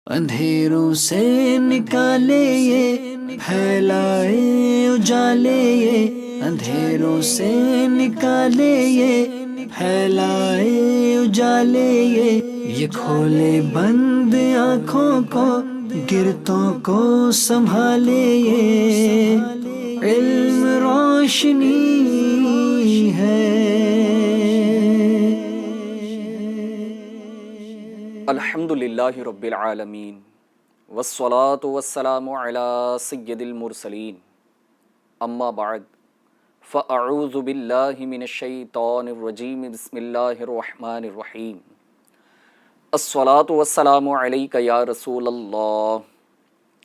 اندھیروں سے نکالے یہ پھیلائے اجالے یہ اندھیروں سے نکالے یہ پھیلائے اجالے یہ کھولے بند آنکھوں کو گرتوں کو سنبھالے یہ علم روشنی ہے۔ الحمدللہ رب العالمین والصلاة والسلام علی سید المرسلین اما بعد فاعوذ باللہ من الشیطان الرجیم بسم اللہ الرحمن الرحیم الصلاة والسلام علیک یا رسول اللہ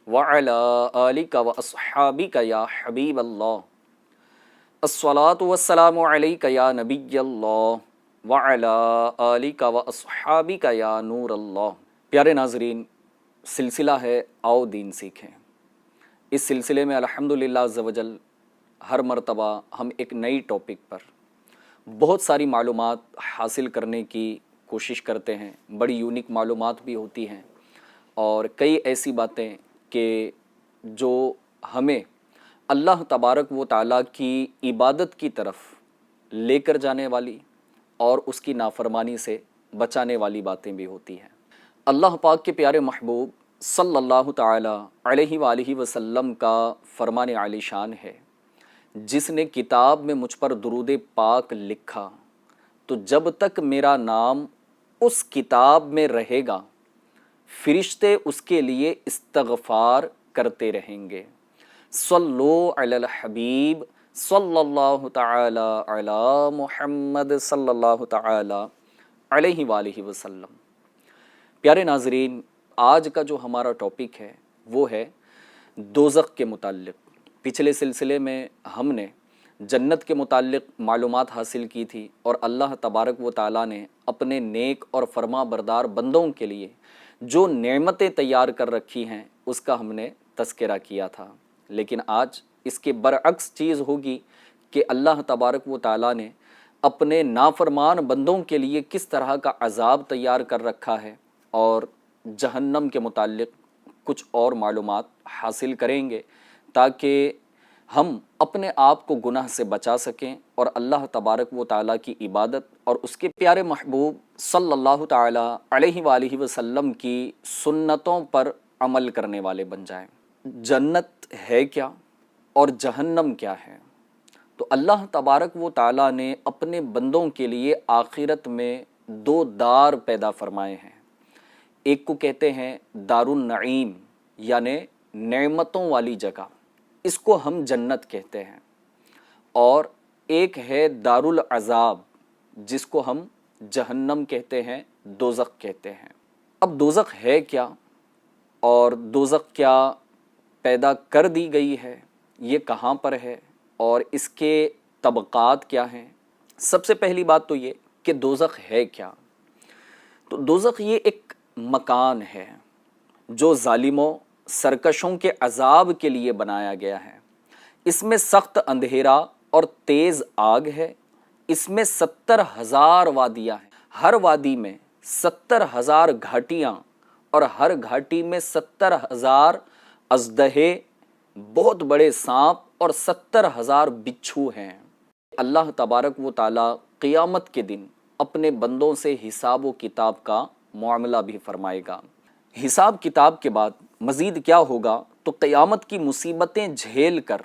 وعلی آلک واصحابک یا حبیب اللہ الصلاة والسلام علیک یا نبی اللہ وعلی آلک واصحابک یا نور اللہ۔ پیارے ناظرین، سلسلہ ہے آؤ دین سیکھیں۔ اس سلسلے میں الحمدللہ عز و جل ہر مرتبہ ہم ایک نئی ٹاپک پر بہت ساری معلومات حاصل کرنے کی کوشش کرتے ہیں۔ بڑی یونیک معلومات بھی ہوتی ہیں اور کئی ایسی باتیں کہ جو ہمیں اللہ تبارک و تعالیٰ کی عبادت کی طرف لے کر جانے والی اور اس کی نافرمانی سے بچانے والی باتیں بھی ہوتی ہیں۔ اللہ پاک کے پیارے محبوب صلی اللہ تعالی علیہ وآلہ وسلم کا فرمان عالی شان ہے، جس نے کتاب میں مجھ پر درود پاک لکھا تو جب تک میرا نام اس کتاب میں رہے گا فرشتے اس کے لیے استغفار کرتے رہیں گے۔ صلو علی الحبیب صلی اللہ تعالی علی محمد صلی اللہ تعالی علیہ وآلہ وسلم۔ پیارے ناظرین، آج کا جو ہمارا ٹاپک ہے وہ ہے دوزخ کے متعلق۔ پچھلے سلسلے میں ہم نے جنت کے متعلق معلومات حاصل کی تھی اور اللہ تبارک و تعالیٰ نے اپنے نیک اور فرما بردار بندوں کے لیے جو نعمتیں تیار کر رکھی ہیں اس کا ہم نے تذکرہ کیا تھا۔ لیکن آج اس کے برعکس چیز ہوگی کہ اللہ تبارک و تعالیٰ نے اپنے نافرمان بندوں کے لیے کس طرح کا عذاب تیار کر رکھا ہے، اور جہنم کے متعلق کچھ اور معلومات حاصل کریں گے تاکہ ہم اپنے آپ کو گناہ سے بچا سکیں اور اللہ تبارک و تعالیٰ کی عبادت اور اس کے پیارے محبوب صلی اللہ تعالیٰ علیہ وآلہ وسلم کی سنتوں پر عمل کرنے والے بن جائیں۔ جنت ہے کیا اور جہنم کیا ہے؟ تو اللہ تبارک و تعالیٰ نے اپنے بندوں کے لیے آخرت میں دو دار پیدا فرمائے ہیں۔ ایک کو کہتے ہیں دار النعیم، یعنی نعمتوں والی جگہ، اس کو ہم جنت کہتے ہیں، اور ایک ہے دار العذاب جس کو ہم جہنم کہتے ہیں، دوزخ کہتے ہیں۔ اب دوزخ ہے کیا اور دوزخ کیا پیدا کر دی گئی ہے، یہ کہاں پر ہے اور اس کے طبقات کیا ہیں؟ سب سے پہلی بات تو یہ کہ دوزخ ہے کیا۔ تو دوزخ یہ ایک مکان ہے جو ظالموں سرکشوں کے عذاب کے لیے بنایا گیا ہے۔ اس میں سخت اندھیرا اور تیز آگ ہے۔ اس میں 70,000 وادیاں ہیں، ہر وادی میں 70,000 گھاٹیاں اور ہر گھاٹی میں 70,000 اژدہے، بہت بڑے سانپ اور 70,000 بچھو ہیں۔ اللہ تبارک و تعالیٰ قیامت کے دن اپنے بندوں سے حساب و کتاب کا معاملہ بھی فرمائے گا۔ حساب کتاب کے بعد مزید کیا ہوگا؟ تو قیامت کی مصیبتیں جھیل کر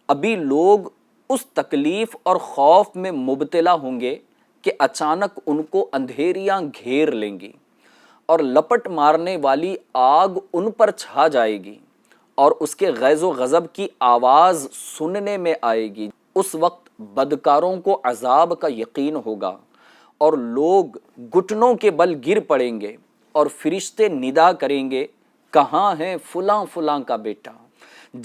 ابھی لوگ اس تکلیف اور خوف میں مبتلا ہوں گے کہ اچانک ان کو اندھیریاں گھیر لیں گی اور لپٹ مارنے والی آگ ان پر چھا جائے گی اور اس کے غیظ و غضب کی آواز سننے میں آئے گی۔ اس وقت بدکاروں کو عذاب کا یقین ہوگا اور لوگ گھٹنوں کے بل گر پڑیں گے اور فرشتے ندا کریں گے، کہاں ہے فلاں فلاں کا بیٹا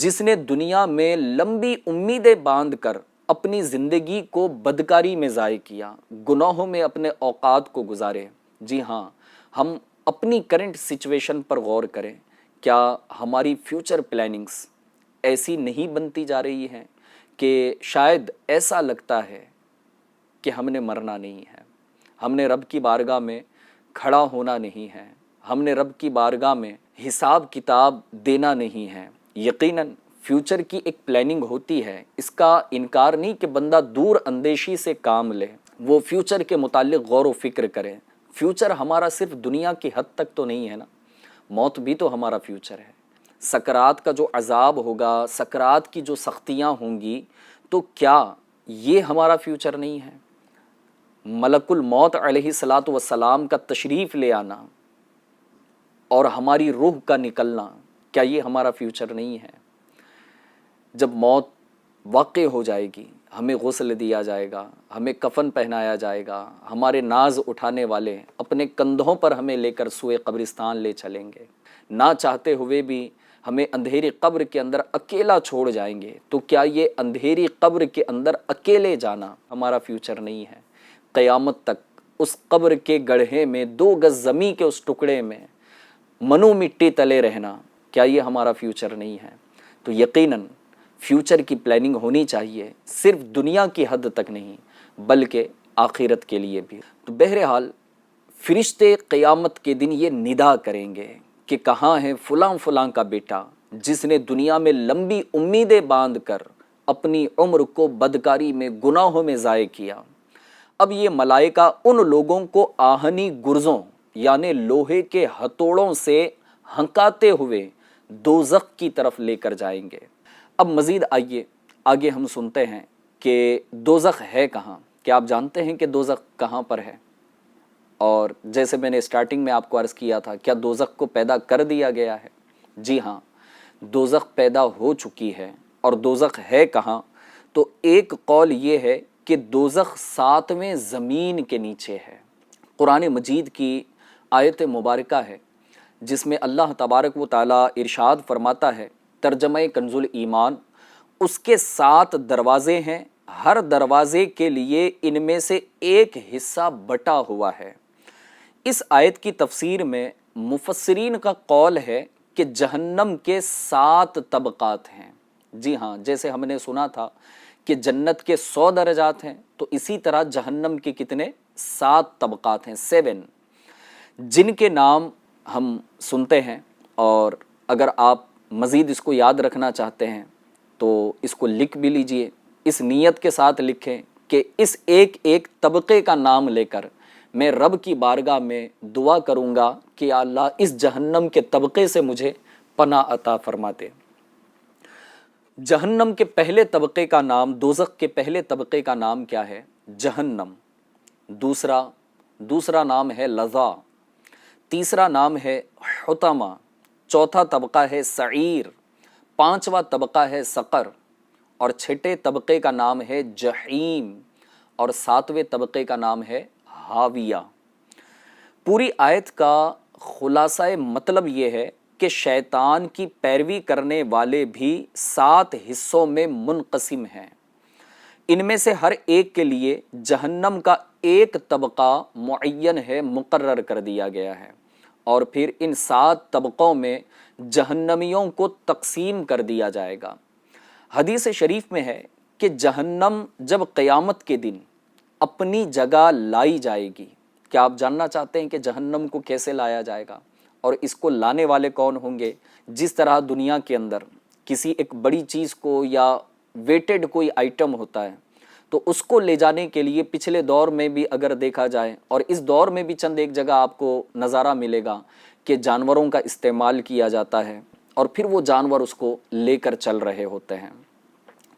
جس نے دنیا میں لمبی امیدیں باندھ کر اپنی زندگی کو بدکاری میں ضائع کیا، گناہوں میں اپنے اوقات کو گزارے۔ جی ہاں، ہم اپنی کرنٹ سچویشن پر غور کریں، کیا ہماری فیوچر پلاننگز ایسی نہیں بنتی جا رہی ہیں کہ شاید ایسا لگتا ہے کہ ہم نے مرنا نہیں ہے، ہم نے رب کی بارگاہ میں کھڑا ہونا نہیں ہے، ہم نے رب کی بارگاہ میں حساب کتاب دینا نہیں ہے۔ یقیناً فیوچر کی ایک پلاننگ ہوتی ہے، اس کا انکار نہیں کہ بندہ دور اندیشی سے کام لے، وہ فیوچر کے متعلق غور و فکر کرے۔ فیوچر ہمارا صرف دنیا کی حد تک تو نہیں ہے نا، موت بھی تو ہمارا فیوچر ہے۔ سکرات کا جو عذاب ہوگا، سکرات کی جو سختیاں ہوں گی، تو کیا یہ ہمارا فیوچر نہیں ہے؟ ملک الموت علیہ الصلاۃ والسلام کا تشریف لے آنا اور ہماری روح کا نکلنا، کیا یہ ہمارا فیوچر نہیں ہے؟ جب موت واقع ہو جائے گی، ہمیں غسل دیا جائے گا، ہمیں کفن پہنایا جائے گا، ہمارے ناز اٹھانے والے اپنے کندھوں پر ہمیں لے کر سوئے قبرستان لے چلیں گے، نہ چاہتے ہوئے بھی ہمیں اندھیری قبر کے اندر اکیلا چھوڑ جائیں گے، تو کیا یہ اندھیری قبر کے اندر اکیلے جانا ہمارا فیوچر نہیں ہے؟ قیامت تک اس قبر کے گڑھے میں 2 گز زمیں کے اس ٹکڑے میں منو مٹی تلے رہنا، کیا یہ ہمارا فیوچر نہیں ہے؟ تو یقیناً فیوچر کی پلاننگ ہونی چاہیے، صرف دنیا کی حد تک نہیں بلکہ آخرت کے لیے بھی۔ تو بہرحال فرشتے قیامت کے دن یہ ندا کریں گے کہ کہاں ہے فلاں فلاں کا بیٹا جس نے دنیا میں لمبی امیدیں باندھ کر اپنی عمر کو بدکاری میں، گناہوں میں ضائع کیا۔ اب یہ ملائکہ ان لوگوں کو آہنی گرزوں یعنی لوہے کے ہتھوڑوں سے ہنکاتے ہوئے دوزخ کی طرف لے کر جائیں گے۔ اب مزید آئیے آگے ہم سنتے ہیں کہ دوزخ ہے کہاں۔ کیا آپ جانتے ہیں کہ دوزخ کہاں پر ہے؟ اور جیسے میں نے اسٹارٹنگ میں آپ کو عرض کیا تھا، کیا دوزخ کو پیدا کر دیا گیا ہے؟ جی ہاں، دوزخ پیدا ہو چکی ہے۔ اور دوزخ ہے کہاں؟ تو ایک قول یہ ہے کہ دوزخ 7ویں زمین کے نیچے ہے۔ قرآن مجید کی آیت مبارکہ ہے جس میں اللہ تبارک و تعالیٰ ارشاد فرماتا ہے، ترجمہ کنز الایمان، اس کے 7 دروازے ہیں، ہر دروازے کے لیے ان میں سے ایک حصہ بٹا ہوا ہے۔ اس آیت کی تفسیر میں مفسرین کا قول ہے کہ جہنم کے 7 طبقات ہیں۔ جی ہاں، جیسے ہم نے سنا تھا کہ جنت کے 100 درجات ہیں، تو اسی طرح جہنم کے کتنے 7 طبقات ہیں، 7، جن کے نام ہم سنتے ہیں۔ اور اگر آپ مزید اس کو یاد رکھنا چاہتے ہیں تو اس کو لکھ بھی لیجئے، اس نیت کے ساتھ لکھیں کہ اس ایک ایک طبقے کا نام لے کر میں رب کی بارگاہ میں دعا کروں گا کہ یا اللہ اس جہنم کے طبقے سے مجھے پناہ عطا فرما دے۔ جہنم کے پہلے طبقے کا نام، دوزخ کے پہلے طبقے کا نام کیا ہے؟ جہنم۔ دوسرا نام ہے لظا، تیسرا نام ہے حطمہ، چوتھا طبقہ ہے سعیر، 5واں طبقہ ہے سقر، اور 6 طبقے کا نام ہے جحیم، اور 7ویں طبقے کا نام ہے ہاویہ۔ پوری آیت کا خلاصہ مطلب یہ ہے کہ شیطان کی پیروی کرنے والے بھی 7 حصوں میں منقسم ہیں۔ ان میں سے ہر ایک کے لیے جہنم کا ایک طبقہ معین ہے، مقرر کر دیا گیا ہے، اور پھر ان 7 طبقوں میں جہنمیوں کو تقسیم کر دیا جائے گا۔ حدیث شریف میں ہے کہ جہنم جب قیامت کے دن اپنی جگہ لائی جائے گی۔ کیا آپ جاننا چاہتے ہیں کہ جہنم کو کیسے لایا جائے گا اور اس کو لانے والے کون ہوں گے؟ جس طرح دنیا کے اندر کسی ایک بڑی چیز کو یا ویٹڈ کوئی آئٹم ہوتا ہے تو اس کو لے جانے کے لیے پچھلے دور میں بھی اگر دیکھا جائے، اور اس دور میں بھی چند ایک جگہ آپ کو نظارہ ملے گا کہ جانوروں کا استعمال کیا جاتا ہے اور پھر وہ جانور اس کو لے کر چل رہے ہوتے ہیں۔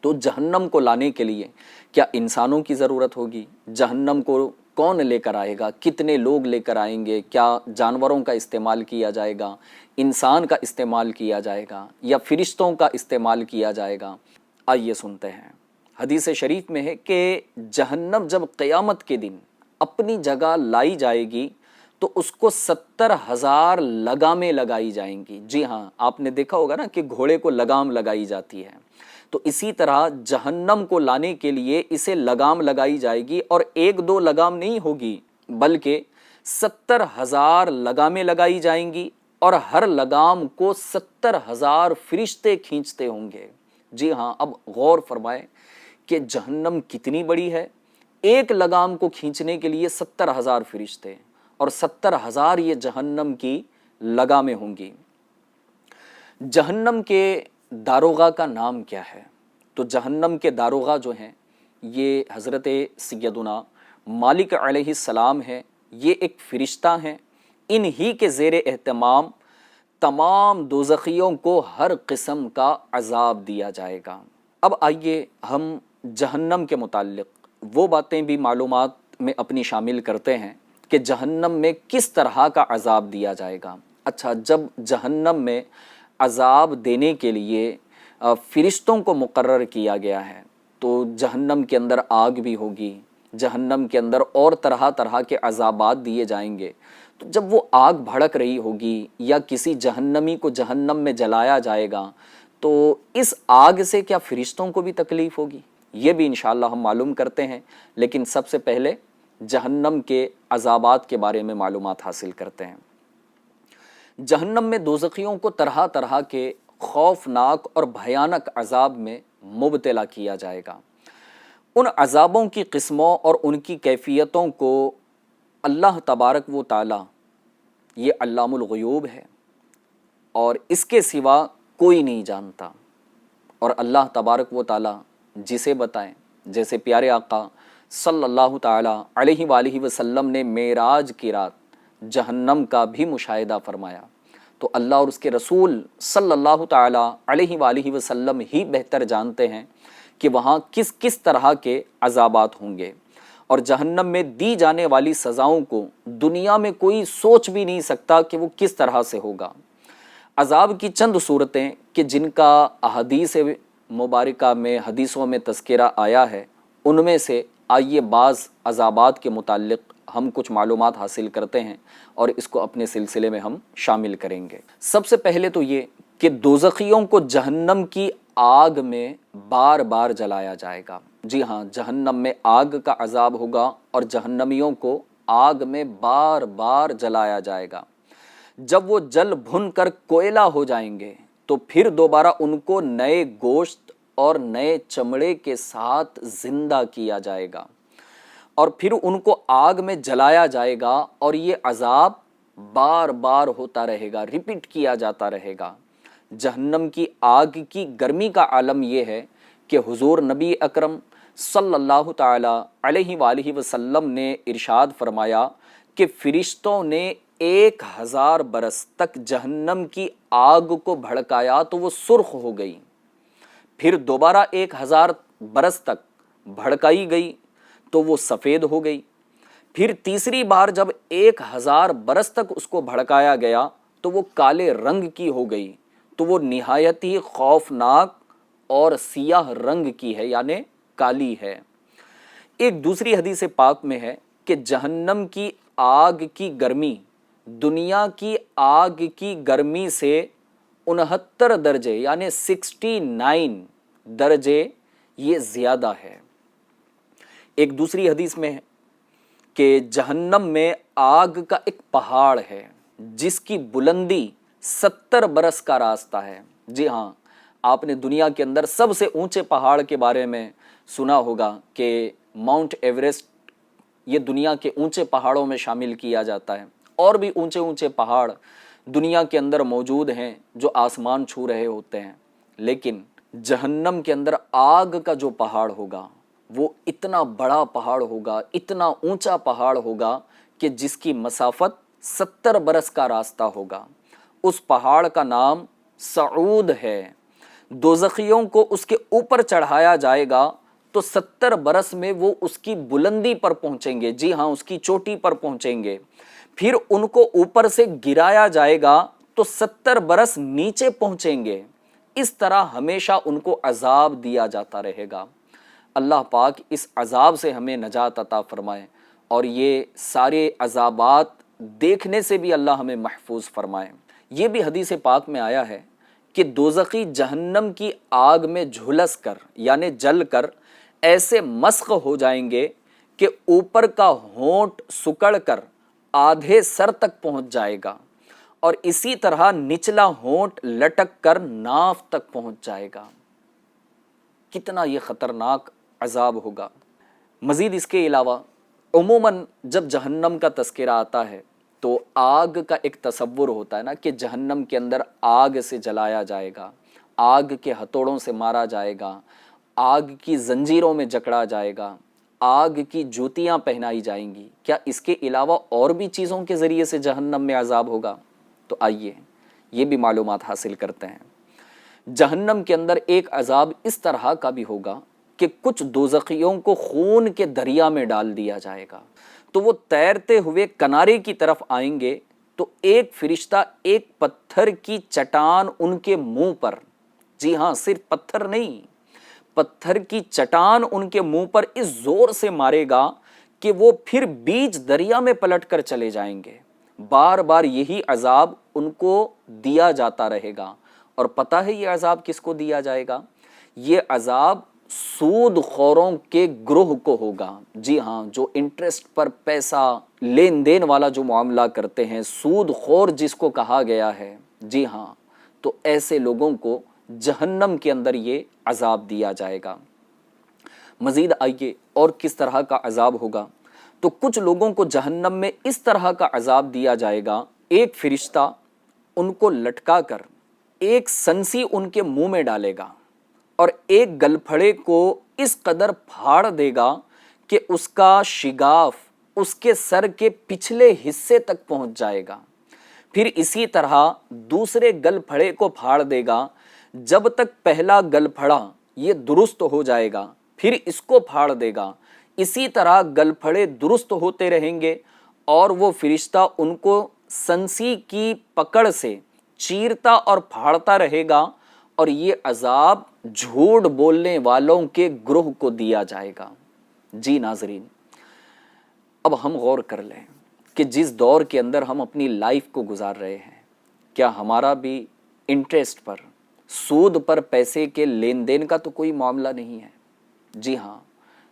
تو جہنم کو لانے کے لیے کیا انسانوں کی ضرورت ہوگی؟ جہنم کو کون لے کر آئے گا؟ کتنے لوگ لے کر آئیں گے؟ کیا جانوروں کا استعمال کیا جائے گا، انسان کا استعمال کیا جائے گا، یا فرشتوں کا استعمال کیا جائے گا؟ آئیے سنتے ہیں۔ حدیث شریف میں ہے کہ جہنم جب قیامت کے دن اپنی جگہ لائی جائے گی تو اس کو 70,000 لگامیں لگائی جائیں گی۔ جی ہاں، آپ نے دیکھا ہوگا نا کہ گھوڑے کو لگام لگائی جاتی ہے، تو اسی طرح جہنم کو لانے کے لیے اسے لگام لگائی جائے گی، اور 1-2 لگام نہیں ہوگی بلکہ 70,000 لگامیں لگائی جائیں گی، اور ہر لگام کو 70,000 فرشتے کھینچتے ہوں گے۔ جی ہاں، اب غور فرمائیں کہ جہنم کتنی بڑی ہے۔ ایک لگام کو کھینچنے کے لیے 70,000 فرشتے، اور 70,000 یہ جہنم کی لگا میں ہوں گی۔ جہنم کے داروغہ کا نام کیا ہے؟ تو جہنم کے داروغہ جو ہیں یہ حضرت سیدنا مالک علیہ السلام ہیں، یہ ایک فرشتہ ہیں، انہی کے زیر اہتمام تمام دوزخیوں کو ہر قسم کا عذاب دیا جائے گا۔ اب آئیے ہم جہنم کے متعلق وہ باتیں بھی معلومات میں اپنی شامل کرتے ہیں کہ جہنم میں کس طرح کا عذاب دیا جائے گا۔ اچھا، جب جہنم میں عذاب دینے کے لیے فرشتوں کو مقرر کیا گیا ہے تو جہنم کے اندر آگ بھی ہوگی، جہنم کے اندر اور طرح طرح کے عذابات دیے جائیں گے۔ تو جب وہ آگ بھڑک رہی ہوگی یا کسی جہنمی کو جہنم میں جلایا جائے گا تو اس آگ سے کیا فرشتوں کو بھی تکلیف ہوگی؟ یہ بھی انشاءاللہ ہم معلوم کرتے ہیں، لیکن سب سے پہلے جہنم کے عذابات کے بارے میں معلومات حاصل کرتے ہیں۔ جہنم میں دوزخیوں کو طرح طرح کے خوفناک اور بھیانک عذاب میں مبتلا کیا جائے گا۔ ان عذابوں کی قسموں اور ان کی کیفیتوں کو اللہ تبارک و تعالی یہ علام الغیوب ہے اور اس کے سوا کوئی نہیں جانتا، اور اللہ تبارک و تعالی جسے بتائیں، جیسے پیارے آقا صلی اللہ تعالی علیہ وآلہ وسلم نے معراج کی رات جہنم کا بھی مشاہدہ فرمایا، تو اللہ اور اس کے رسول صلی اللہ تعالی علیہ وآلہ وسلم ہی بہتر جانتے ہیں کہ وہاں کس کس طرح کے عذابات ہوں گے، اور جہنم میں دی جانے والی سزاؤں کو دنیا میں کوئی سوچ بھی نہیں سکتا کہ وہ کس طرح سے ہوگا۔ عذاب کی چند صورتیں کہ جن کا احادیث مبارکہ میں حدیثوں میں تذکرہ آیا ہے، ان میں سے آئیے بعض عذابات کے متعلق ہم کچھ معلومات حاصل کرتے ہیں اور اس کو اپنے سلسلے میں ہم شامل کریں گے۔ سب سے پہلے تو یہ کہ دوزخیوں کو جہنم کی آگ میں بار بار جلایا جائے گا۔ جی ہاں، جہنم میں آگ کا عذاب ہوگا اور جہنمیوں کو آگ میں بار بار جلایا جائے گا۔ جب وہ جل بھن کر کوئلہ ہو جائیں گے تو پھر دوبارہ ان کو نئے گوشت اور نئے چمڑے کے ساتھ زندہ کیا جائے گا، اور پھر ان کو آگ میں جلایا جائے گا، اور یہ عذاب بار بار ہوتا رہے گا، ریپیٹ کیا جاتا رہے گا۔ جہنم کی آگ کی گرمی کا عالم یہ ہے کہ حضور نبی اکرم صلی اللہ تعالی علیہ وآلہ وسلم نے ارشاد فرمایا کہ فرشتوں نے 1000 برس تک جہنم کی آگ کو بھڑکایا تو وہ سرخ ہو گئی، پھر دوبارہ 1000 برس تک بھڑکائی گئی تو وہ سفید ہو گئی، پھر تیسری بار جب 1000 برس تک اس کو بھڑکایا گیا تو وہ کالے رنگ کی ہو گئی، تو وہ نہایت ہی خوفناک اور سیاہ رنگ کی ہے، یعنی کالی ہے۔ ایک دوسری حدیث پاک میں ہے کہ جہنم کی آگ کی گرمی دنیا کی آگ کی گرمی سے 69 درجے یعنی 69 درجے یہ زیادہ ہے۔ ایک دوسری حدیث میں ہے کہ جہنم میں آگ کا ایک پہاڑ ہے جس کی بلندی 70 برس کا راستہ ہے۔ جی ہاں، آپ نے دنیا کے اندر سب سے اونچے پہاڑ کے بارے میں سنا ہوگا کہ ماؤنٹ ایوریسٹ یہ دنیا کے اونچے پہاڑوں میں شامل کیا جاتا ہے، اور بھی اونچے اونچے پہاڑ دنیا کے اندر موجود ہیں جو آسمان چھو رہے ہوتے ہیں، لیکن جہنم کے اندر آگ کا جو پہاڑ ہوگا وہ اتنا بڑا پہاڑ ہوگا، اتنا اونچا پہاڑ ہوگا کہ جس کی مسافت 70 برس کا راستہ ہوگا۔ اس پہاڑ کا نام صعود ہے۔ دوزخیوں کو اس کے اوپر چڑھایا جائے گا تو 70 برس میں وہ اس کی بلندی پر پہنچیں گے، جی ہاں اس کی چوٹی پر پہنچیں گے، پھر ان کو اوپر سے گرایا جائے گا تو 70 برس نیچے پہنچیں گے۔ اس طرح ہمیشہ ان کو عذاب دیا جاتا رہے گا۔ اللہ پاک اس عذاب سے ہمیں نجات عطا فرمائے، اور یہ سارے عذابات دیکھنے سے بھی اللہ ہمیں محفوظ فرمائے۔ یہ بھی حدیث پاک میں آیا ہے کہ دوزخی جہنم کی آگ میں جھلس کر یعنی جل کر ایسے مسخ ہو جائیں گے کہ اوپر کا ہونٹ سکڑ کر آدھے سر تک پہنچ جائے گا، اور اسی طرح نچلا ہونٹ لٹک کر ناف تک پہنچ جائے گا۔ کتنا یہ خطرناک عذاب ہوگا۔ مزید اس کے علاوہ عموماً جب جہنم کا تذکرہ آتا ہے تو آگ کا ایک تصور ہوتا ہے نا کہ جہنم کے اندر آگ سے جلایا جائے گا، آگ کے ہتھوڑوں سے مارا جائے گا، آگ کی زنجیروں میں جکڑا جائے گا، آگ کی جوتیاں پہنائی جائیں گی۔ کیا اس کے علاوہ اور بھی چیزوں کے ذریعے سے جہنم میں عذاب ہوگا؟ تو آئیے یہ بھی معلومات حاصل کرتے ہیں۔ جہنم کے اندر ایک عذاب اس طرح کا بھی ہوگا کہ کچھ دوزخیوں کو خون کے دریا میں ڈال دیا جائے گا، تو وہ تیرتے ہوئے کنارے کی طرف آئیں گے تو ایک فرشتہ ایک پتھر کی چٹان ان کے منہ پر، جی ہاں صرف پتھر نہیں، پتھر کی چٹان ان کے منہ پر اس زور سے مارے گا کہ وہ پھر بیچ دریا میں پلٹ کر چلے جائیں گے۔ بار بار یہی عذاب ان کو دیا جاتا رہے گا۔ اور پتہ ہے یہ عذاب کس کو دیا جائے گا؟ یہ عذاب سود خوروں کے گروہ کو ہوگا۔ جی ہاں، جو انٹرسٹ پر پیسہ لین دین والا جو معاملہ کرتے ہیں، سود خور جس کو کہا گیا ہے، جی ہاں، تو ایسے لوگوں کو جہنم کے اندر یہ عذاب دیا جائے گا۔ مزید آئیے اور کس طرح کا عذاب ہوگا؟ تو کچھ لوگوں کو جہنم میں اس طرح کا عذاب دیا جائے گا، ایک فرشتہ ان کو لٹکا کر ایک سنسی ان کے منہ میں ڈالے گا اور ایک گل پھڑے کو اس قدر پھاڑ دے گا کہ اس کا شگاف اس کے سر کے پچھلے حصے تک پہنچ جائے گا۔ پھر اسی طرح دوسرے گل پھڑے کو پھاڑ دے گا، جب تک پہلا گل پھڑا یہ درست ہو جائے گا پھر اس کو پھاڑ دے گا۔ اسی طرح گل پھڑے درست ہوتے رہیں گے اور وہ فرشتہ ان کو سنسی کی پکڑ سے چیرتا اور پھاڑتا رہے گا، اور یہ عذاب جھوٹ بولنے والوں کے گروہ کو دیا جائے گا۔ جی ناظرین، اب ہم غور کر لیں کہ جس دور کے اندر ہم اپنی لائف کو گزار رہے ہیں، کیا ہمارا بھی انٹرسٹ پر، سود پر پیسے کے لین دین کا تو کوئی معاملہ نہیں ہے؟ جی ہاں،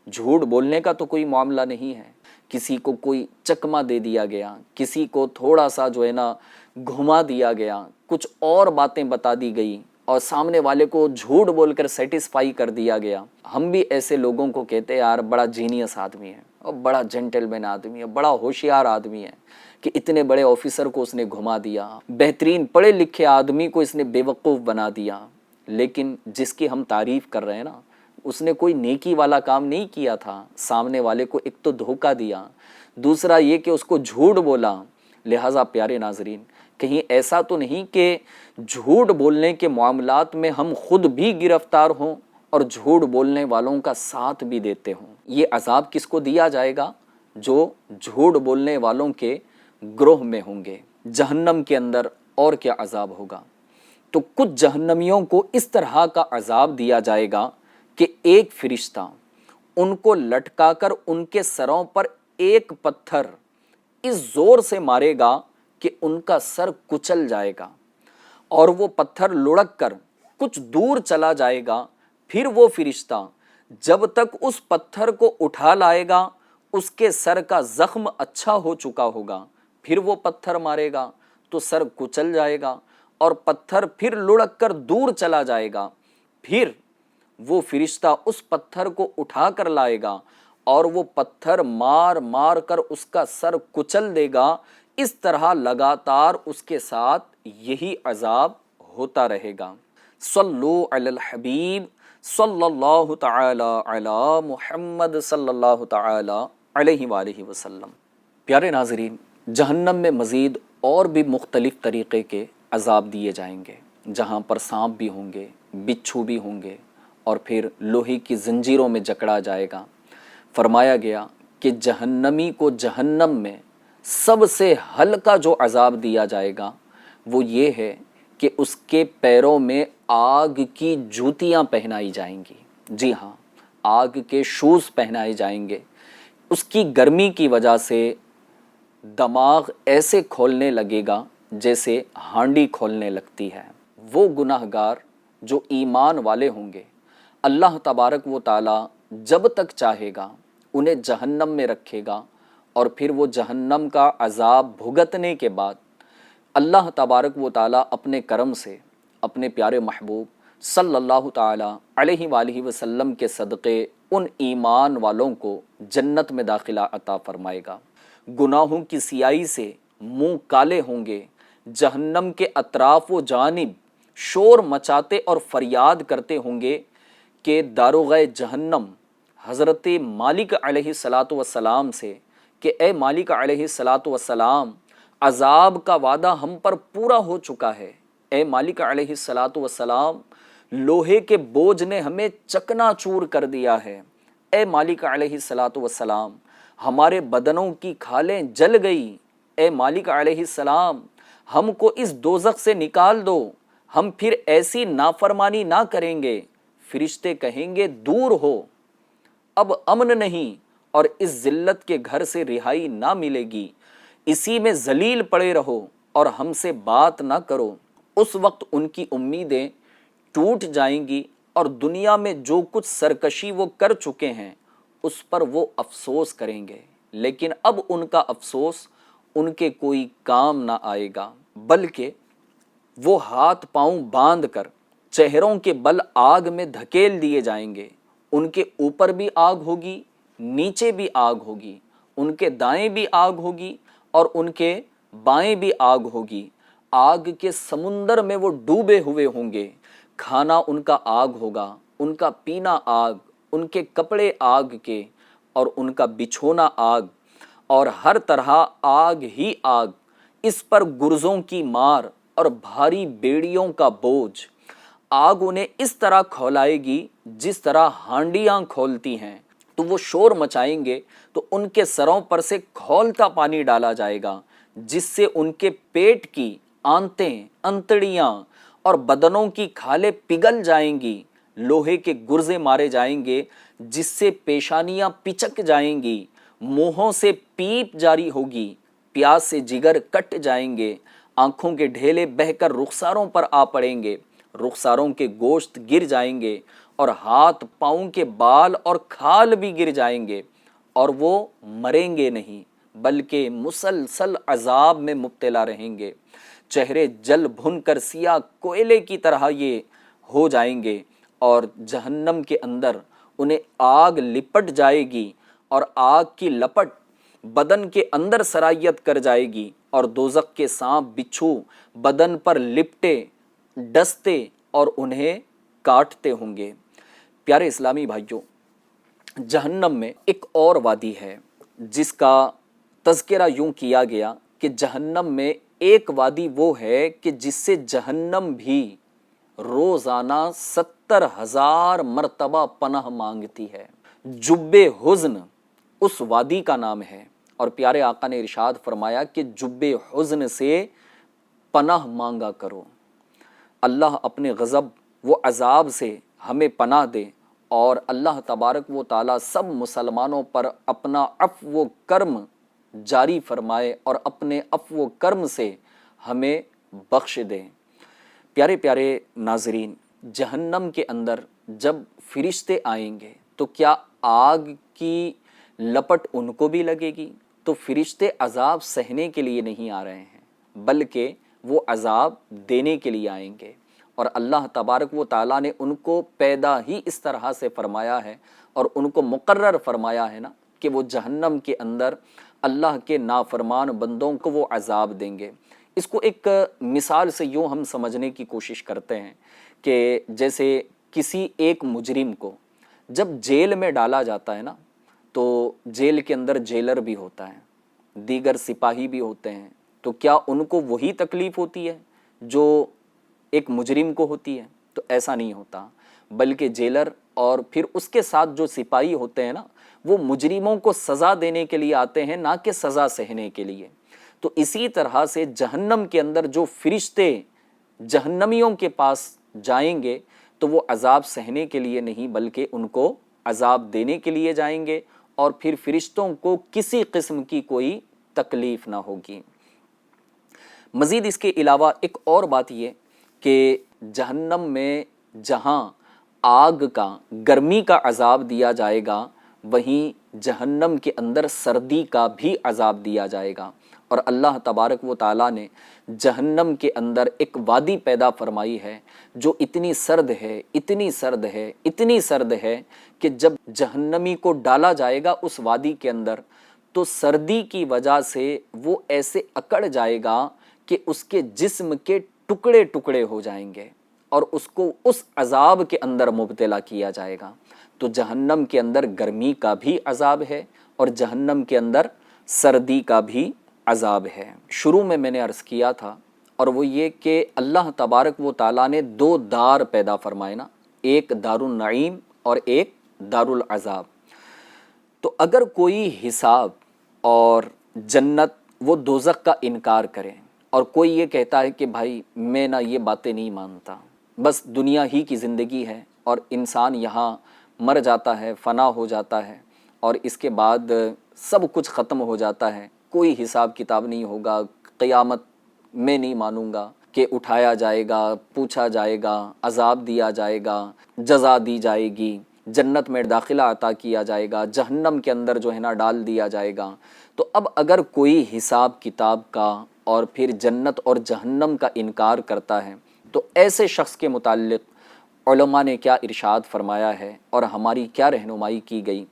جھوٹ بولنے کا تو کوئی معاملہ نہیں ہے۔ کسی کو کوئی چکما دے دیا گیا، کسی کو تھوڑا سا جو ہے نا گھما دیا گیا، کچھ اور باتیں بتا دی گئی اور سامنے والے کو جھوٹ بول کر سیٹسفائی کر دیا گیا۔ ہم بھی ایسے لوگوں کو کہتے ہیں یار بڑا جینیس آدمی ہے اور بڑا جینٹل مین آدمی ہے، بڑا ہوشیار آدمی ہے کہ اتنے بڑے آفیسر کو اس نے گھما دیا، بہترین پڑھے لکھے آدمی کو اس نے بے وقوف بنا دیا۔ لیکن جس کی ہم تعریف کر رہے ہیں نا، اس نے کوئی نیکی والا کام نہیں کیا تھا، سامنے والے کو ایک تو دھوکہ دیا، دوسرا یہ کہ اس کو جھوٹ بولا۔ لہٰذا پیارے ناظرین، کہیں ایسا تو نہیں کہ جھوٹ بولنے کے معاملات میں ہم خود بھی گرفتار ہوں اور جھوٹ بولنے والوں کا ساتھ بھی دیتے ہوں۔ یہ عذاب کس کو دیا جائے گا؟ جو جھوٹ بولنے والوں کے گروہ میں ہوں گے۔ جہنم کے اندر اور کیا عذاب ہوگا؟ تو کچھ جہنمیوں کو اس طرح کا عذاب دیا جائے گا کہ ایک فرشتہ ان کو لٹکا کر ان کے سروں پر ایک پتھر اس زور سے مارے گا کہ ان کا سر کچل جائے گا، اور وہ پتھر لڑک کر کچھ دور چلا جائے گا۔ پھر وہ فرشتہ جب تک اس پتھر کو اٹھا لائے گا اس کے سر کا زخم اچھا ہو چکا ہوگا، پھر وہ پتھر مارے گا تو سر کچل جائے گا اور پتھر پھر لڑک کر دور چلا جائے گا۔ پھر وہ فرشتہ اس پتھر کو اٹھا کر لائے گا اور وہ پتھر مار مار کر اس کا سر کچل دے گا۔ اس طرح لگاتار اس کے ساتھ یہی عذاب ہوتا رہے گا۔ صلو علی الحبیب صلی اللہ تعالی علی محمد صلی اللہ تعالی علیہ وآلہ وسلم۔ پیارے ناظرین، جہنم میں مزید اور بھی مختلف طریقے کے عذاب دیے جائیں گے، جہاں پر سانپ بھی ہوں گے، بچھو بھی ہوں گے، اور پھر لوہے کی زنجیروں میں جکڑا جائے گا۔ فرمایا گیا کہ جہنمی کو جہنم میں سب سے ہلکا جو عذاب دیا جائے گا وہ یہ ہے کہ اس کے پیروں میں آگ کی جوتیاں پہنائی جائیں گی۔ جی ہاں، آگ کے شوز پہنائے جائیں گے۔ اس کی گرمی کی وجہ سے دماغ ایسے کھولنے لگے گا جیسے ہانڈی کھولنے لگتی ہے۔ وہ گناہ گار جو ایمان والے ہوں گے، اللہ تبارک و تعالی جب تک چاہے گا انہیں جہنم میں رکھے گا، اور پھر وہ جہنم کا عذاب بھگتنے کے بعد اللہ تبارک و تعالی اپنے کرم سے اپنے پیارے محبوب صلی اللہ تعالی علیہ وآلہ وسلم کے صدقے ان ایمان والوں کو جنت میں داخلہ عطا فرمائے گا۔ گناہوں کی سیاہی سے منہ کالے ہوں گے، جہنم کے اطراف و جانب شور مچاتے اور فریاد کرتے ہوں گے کہ داروغہ جہنم حضرت مالک علیہ السلام سے کہ اے مالک علیہ السلام، عذاب کا وعدہ ہم پر پورا ہو چکا ہے، اے مالک علیہ السلام، لوہے کے بوجھ نے ہمیں چکنا چور کر دیا ہے، اے مالک علیہ السلام، ہمارے بدنوں کی کھالیں جل گئی، اے مالک علیہ السلام، ہم کو اس دوزخ سے نکال دو، ہم پھر ایسی نافرمانی نہ کریں گے۔ فرشتے کہیں گے دور ہو، اب امن نہیں اور اس ذلت کے گھر سے رہائی نہ ملے گی، اسی میں ذلیل پڑے رہو اور ہم سے بات نہ کرو۔ اس وقت ان کی امیدیں ٹوٹ جائیں گی اور دنیا میں جو کچھ سرکشی وہ کر چکے ہیں اس پر وہ افسوس کریں گے، لیکن اب ان کا افسوس ان کے کوئی کام نہ آئے گا، بلکہ وہ ہاتھ پاؤں باندھ کر چہروں کے بل آگ میں دھکیل دیے جائیں گے۔ ان کے اوپر بھی آگ ہوگی، نیچے بھی آگ ہوگی، ان کے دائیں بھی آگ ہوگی اور ان کے بائیں بھی آگ ہوگی۔ آگ کے سمندر میں وہ ڈوبے ہوئے ہوں گے، کھانا ان کا آگ ہوگا، ان کا پینا آگ، ان کے کپڑے آگ کے اور ان کا بچھونا آگ، اور ہر طرح آگ ہی آگ، اس پر گرزوں کی مار اور بھاری بیڑیوں کا بوجھ۔ آگ انہیں اس طرح کھولائے گی جس طرح ہانڈیاں کھولتی ہیں، تو وہ شور مچائیں گے تو ان کے سروں پر سے کھولتا پانی ڈالا جائے گا، جس سے ان کے پیٹ کی آنتیں، انتڑیاں اور بدنوں کی کھالیں پگھل جائیں گی، لوہے کے گرزے مارے جائیں گے جس سے پیشانیاں پچک جائیں گی، منہوں سے پیپ جاری ہوگی، پیاس سے جگر کٹ جائیں گے، آنکھوں کے ڈھیلے بہہ کر رخساروں پر آ پڑیں گے، رخساروں کے گوشت گر جائیں گے اور ہاتھ پاؤں کے بال اور کھال بھی گر جائیں گے، اور وہ مریں گے نہیں بلکہ مسلسل عذاب میں مبتلا رہیں گے۔ چہرے جل بھن کر سیاہ کوئلے کی طرح یہ ہو جائیں گے اور جہنم کے اندر انہیں آگ لپٹ جائے گی اور آگ کی لپٹ بدن کے اندر سرایت کر جائے گی اور دوزخ کے سانپ بچھو بدن پر لپٹے ڈستے اور انہیں کاٹتے ہوں گے۔ پیارے اسلامی بھائیوں، جہنم میں ایک اور وادی ہے جس کا تذکرہ یوں کیا گیا کہ جہنم میں ایک وادی وہ ہے کہ جس سے جہنم بھی روزانہ 70,000 مرتبہ پناہ مانگتی ہے۔ جب حزن اس وادی کا نام ہے، اور پیارے آقا نے ارشاد فرمایا کہ جب حزن سے پناہ مانگا کرو۔ اللہ اپنے غضب و عذاب سے ہمیں پناہ دے اور اللہ تبارک و تعالی سب مسلمانوں پر اپنا عفو و کرم جاری فرمائے اور اپنے عفو و کرم سے ہمیں بخش دے۔ پیارے پیارے ناظرین، جہنم کے اندر جب فرشتے آئیں گے تو کیا آگ کی لپٹ ان کو بھی لگے گی؟ تو فرشتے عذاب سہنے کے لیے نہیں آ رہے ہیں بلکہ وہ عذاب دینے کے لیے آئیں گے، اور اللہ تبارک و تعالیٰ نے ان کو پیدا ہی اس طرح سے فرمایا ہے اور ان کو مقرر فرمایا ہے نا کہ وہ جہنم کے اندر اللہ کے نافرمان بندوں کو وہ عذاب دیں گے۔ اس کو ایک مثال سے یوں ہم سمجھنے کی کوشش کرتے ہیں کہ جیسے کسی ایک مجرم کو جب جیل میں ڈالا جاتا ہے نا، تو جیل کے اندر جیلر بھی ہوتا ہے، دیگر سپاہی بھی ہوتے ہیں، تو کیا ان کو وہی تکلیف ہوتی ہے جو ایک مجرم کو ہوتی ہے؟ تو ایسا نہیں ہوتا، بلکہ جیلر اور پھر اس کے ساتھ جو سپاہی ہوتے ہیں نا، وہ مجرموں کو سزا دینے کے لیے آتے ہیں، نہ کہ سزا سہنے کے لیے۔ تو اسی طرح سے جہنم کے اندر جو فرشتے جہنمیوں کے پاس جائیں گے تو وہ عذاب سہنے کے لیے نہیں بلکہ ان کو عذاب دینے کے لیے جائیں گے، اور پھر فرشتوں کو کسی قسم کی کوئی تکلیف نہ ہوگی۔ مزید اس کے علاوہ ایک اور بات یہ کہ جہنم میں جہاں آگ کا، گرمی کا عذاب دیا جائے گا، وہیں جہنم کے اندر سردی کا بھی عذاب دیا جائے گا، اور اللہ تبارک و تعالیٰ نے جہنم کے اندر ایک وادی پیدا فرمائی ہے جو اتنی سرد ہے، اتنی سرد ہے، اتنی سرد ہے کہ جب جہنمی کو ڈالا جائے گا اس وادی کے اندر تو سردی کی وجہ سے وہ ایسے اکڑ جائے گا کہ اس کے جسم کے ٹکڑے ٹکڑے ہو جائیں گے اور اس کو اس عذاب کے اندر مبتلا کیا جائے گا۔ تو جہنم کے اندر گرمی کا بھی عذاب ہے اور جہنم کے اندر سردی کا بھی عذاب ہے۔ شروع میں نے عرض کیا تھا، اور وہ یہ کہ اللہ تبارک و تعالیٰ نے دو دار پیدا فرمائے نا، ایک دار النعیم اور ایک دار العذاب۔ تو اگر کوئی حساب اور جنت وہ دوزخ کا انکار کرے، اور کوئی یہ کہتا ہے کہ بھائی میں نہ یہ باتیں نہیں مانتا، بس دنیا ہی کی زندگی ہے اور انسان یہاں مر جاتا ہے، فنا ہو جاتا ہے اور اس کے بعد سب کچھ ختم ہو جاتا ہے، کوئی حساب کتاب نہیں ہوگا، قیامت میں نہیں مانوں گا کہ اٹھایا جائے گا، پوچھا جائے گا، عذاب دیا جائے گا، جزا دی جائے گی، جنت میں داخلہ عطا کیا جائے گا، جہنم کے اندر جو ہے نا ڈال دیا جائے گا۔ تو اب اگر کوئی حساب کتاب کا اور پھر جنت اور جہنم کا انکار کرتا ہے تو ایسے شخص کے متعلق علماء نے کیا ارشاد فرمایا ہے اور ہماری کیا رہنمائی کی گئی؟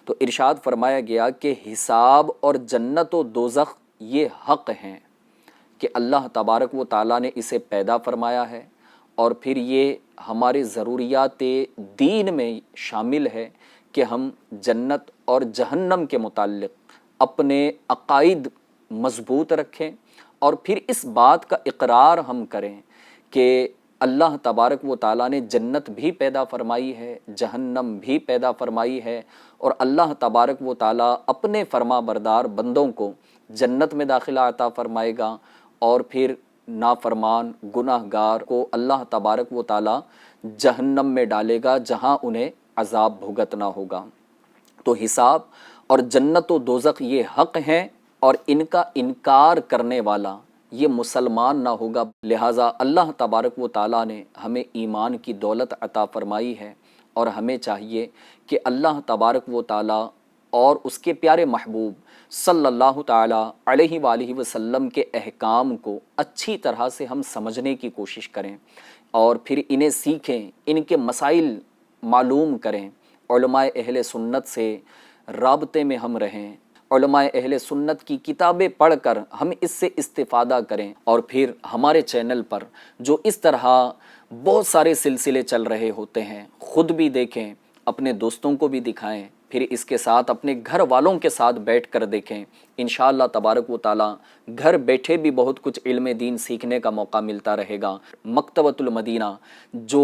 تو ارشاد فرمایا گیا کہ حساب اور جنت و دوزخ یہ حق ہیں کہ اللہ تبارک و تعالیٰ نے اسے پیدا فرمایا ہے، اور پھر یہ ہمارے ضروریات دین میں شامل ہے کہ ہم جنت اور جہنم کے متعلق اپنے عقائد مضبوط رکھیں، اور پھر اس بات کا اقرار ہم کریں کہ اللہ تبارک و تعالیٰ نے جنت بھی پیدا فرمائی ہے، جہنم بھی پیدا فرمائی ہے، اور اللہ تبارک و تعالیٰ اپنے فرما بردار بندوں کو جنت میں داخلہ عطا فرمائے گا، اور پھر نافرمان گناہ گار کو اللہ تبارک و تعالیٰ جہنم میں ڈالے گا جہاں انہیں عذاب بھگتنا ہوگا۔ تو حساب اور جنت و دوزخ یہ حق ہیں، اور ان کا انکار کرنے والا یہ مسلمان نہ ہوگا۔ لہٰذا اللہ تبارک و تعالیٰ نے ہمیں ایمان کی دولت عطا فرمائی ہے، اور ہمیں چاہیے کہ اللہ تبارک و تعالیٰ اور اس کے پیارے محبوب صلی اللہ تعالیٰ علیہ وآلہ وسلم کے احکام کو اچھی طرح سے ہم سمجھنے کی کوشش کریں، اور پھر انہیں سیکھیں، ان کے مسائل معلوم کریں، علماء اہل سنت سے رابطے میں ہم رہیں، علماء اہل سنت کی کتابیں پڑھ کر ہم اس سے استفادہ کریں، اور پھر ہمارے چینل پر جو اس طرح بہت سارے سلسلے چل رہے ہوتے ہیں خود بھی دیکھیں، اپنے دوستوں کو بھی دکھائیں، پھر اس کے ساتھ اپنے گھر والوں کے ساتھ بیٹھ کر دیکھیں۔ انشاءاللہ تبارک و تعالیٰ گھر بیٹھے بھی بہت کچھ علم دین سیکھنے کا موقع ملتا رہے گا۔ مکتبۃ المدینہ جو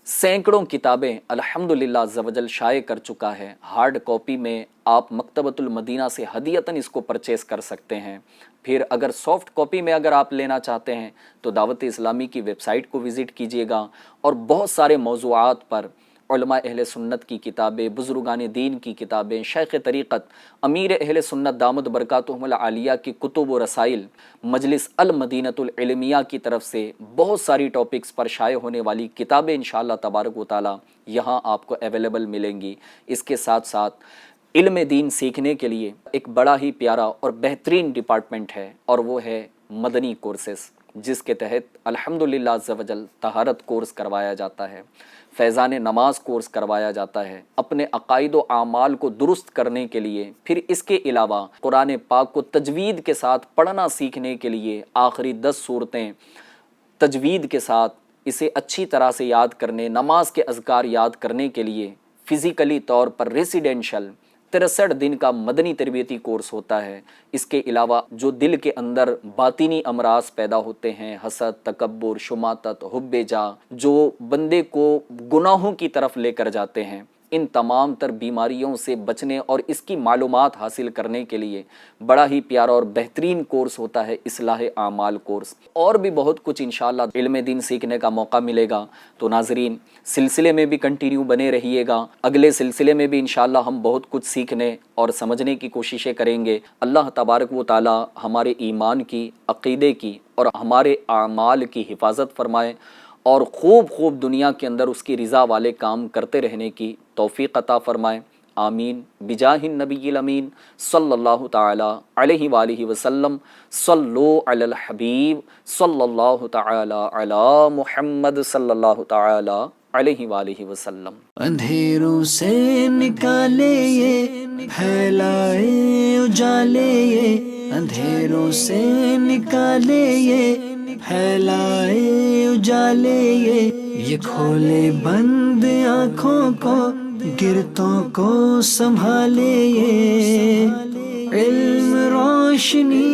سینکڑوں کتابیں الحمدللہ عز و جل شائع کر چکا ہے، ہارڈ کاپی میں آپ مکتبۃ المدینہ سے ہدیتاً اس کو پرچیز کر سکتے ہیں۔ پھر اگر سافٹ کاپی میں اگر آپ لینا چاہتے ہیں تو دعوت اسلامی کی ویب سائٹ کو وزٹ کیجیے گا، اور بہت سارے موضوعات پر علماء اہل سنت کی کتابیں، بزرگان دین کی کتابیں، شیخ طریقت امیر اہل سنت دامت برکاتہم العالیہ کی کتب و رسائل، مجلس المدینۃ العلمیہ کی طرف سے بہت ساری ٹاپکس پر شائع ہونے والی کتابیں انشاءاللہ تبارک و تعالی یہاں آپ کو اویلیبل ملیں گی۔ اس کے ساتھ ساتھ علم دین سیکھنے کے لیے ایک بڑا ہی پیارا اور بہترین ڈپارٹمنٹ ہے، اور وہ ہے مدنی کورسز، جس کے تحت الحمدللہ عز و جل طہارت کورس کروایا جاتا ہے، فیضان نماز کورس کروایا جاتا ہے، اپنے عقائد و اعمال کو درست کرنے کے لیے۔ پھر اس کے علاوہ قرآن پاک کو تجوید کے ساتھ پڑھنا سیکھنے کے لیے آخری 10 صورتیں تجوید کے ساتھ اسے اچھی طرح سے یاد کرنے، نماز کے اذکار یاد کرنے کے لیے فزیکلی طور پر ریسیڈینشل 63 دن کا مدنی تربیتی کورس ہوتا ہے۔ اس کے علاوہ جو دل کے اندر باطنی امراض پیدا ہوتے ہیں، حسد، تکبر، شماتت، حب جاہ، جو بندے کو گناہوں کی طرف لے کر جاتے ہیں، ان تمام تر بیماریوں سے بچنے اور اس کی معلومات حاصل کرنے کے لیے بڑا ہی پیارا اور بہترین کورس ہوتا ہے اصلاح اعمال کورس۔ اور بھی بہت کچھ انشاءاللہ علم دین سیکھنے کا موقع ملے گا۔ تو ناظرین سلسلے میں بھی کنٹینیو بنے رہیے گا، اگلے سلسلے میں بھی انشاءاللہ ہم بہت کچھ سیکھنے اور سمجھنے کی کوششیں کریں گے۔ اللہ تبارک و تعالی ہمارے ایمان کی، عقیدے کی اور ہمارے اعمال کی حفاظت فرمائے، اور خوب دنیا کے اندر اس کی رضا والے کام کرتے رہنے کی توفیق عطا فرمائے۔ آمین بجاہ النبی الامین صلی اللہ تعالی علیہ وآلہ وسلم۔ صلو علی الحبیب صلی اللہ تعالی علی محمد صلی اللہ تعالی علیہ وآلہ وسلم۔ اندھیروں سے نکالے یہ پھیلائے اجالے یہ، اندھیروں سے نکالے یہ پھیلائے اجالے یہ کھولے بند آنکھوں کو گرتوں کو سنبھالے یہ، علم روشنی